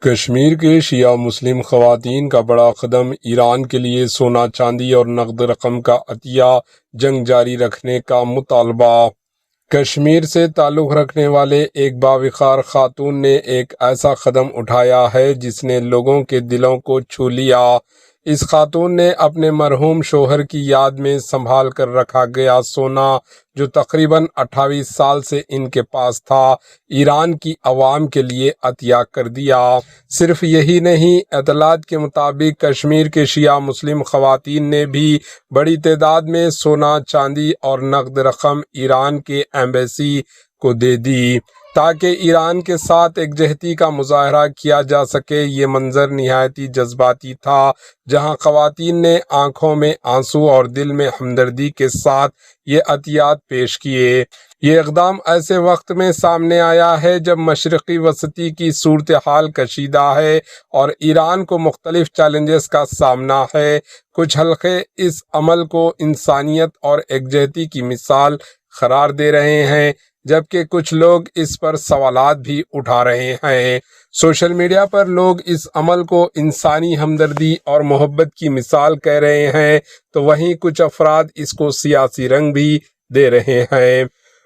کشمیر کے شیعہ مسلم خواتین کا بڑا قدم، ایران کے لیے سونا چاندی اور نقد رقم کا عطیہ، جنگ جاری رکھنے کا مطالبہ۔ کشمیر سے تعلق رکھنے والے ایک باوقار خاتون نے ایک ایسا قدم اٹھایا ہے جس نے لوگوں کے دلوں کو چھو لیا۔ اس خاتون نے اپنے مرحوم شوہر کی یاد میں سنبھال کر رکھا گیا سونا، جو تقریباً 28 سال سے ان کے پاس تھا، ایران کی عوام کے لیے عطیہ کر دیا۔ صرف یہی نہیں، اطلاعات کے مطابق کشمیر کے شیعہ مسلم خواتین نے بھی بڑی تعداد میں سونا، چاندی اور نقد رقم ایران کے ایمبیسی کو دے دی تاکہ ایران کے ساتھ یکجہتی کا مظاہرہ کیا جا سکے۔ یہ منظر نہایت جذباتی تھا، جہاں خواتین نے آنکھوں میں آنسو اور دل میں ہمدردی کے ساتھ یہ عطیات پیش کیے۔ یہ اقدام ایسے وقت میں سامنے آیا ہے جب مشرقی وسطی کی صورتحال کشیدہ ہے اور ایران کو مختلف چیلنجز کا سامنا ہے۔ کچھ حلقے اس عمل کو انسانیت اور یکجہتی کی مثال قرار دے رہے ہیں، جبکہ کچھ لوگ اس پر سوالات بھی اٹھا رہے ہیں۔ سوشل میڈیا پر لوگ اس عمل کو انسانی ہمدردی اور محبت کی مثال کہہ رہے ہیں، تو وہیں کچھ افراد اس کو سیاسی رنگ بھی دے رہے ہیں۔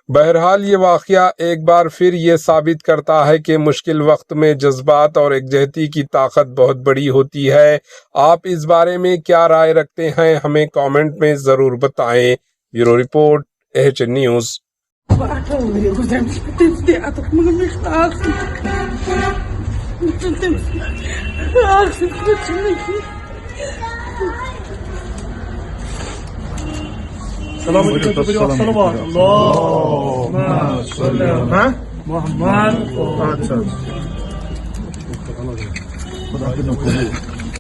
بہرحال یہ واقعہ ایک بار پھر یہ ثابت کرتا ہے کہ مشکل وقت میں جذبات اور یکجہتی کی طاقت بہت بڑی ہوتی ہے۔ آپ اس بارے میں کیا رائے رکھتے ہیں؟ ہمیں کامنٹ میں ضرور بتائیں۔ Bureau report, AHN news. السلام علیکم صلوات اللہم صلی علی محمد۔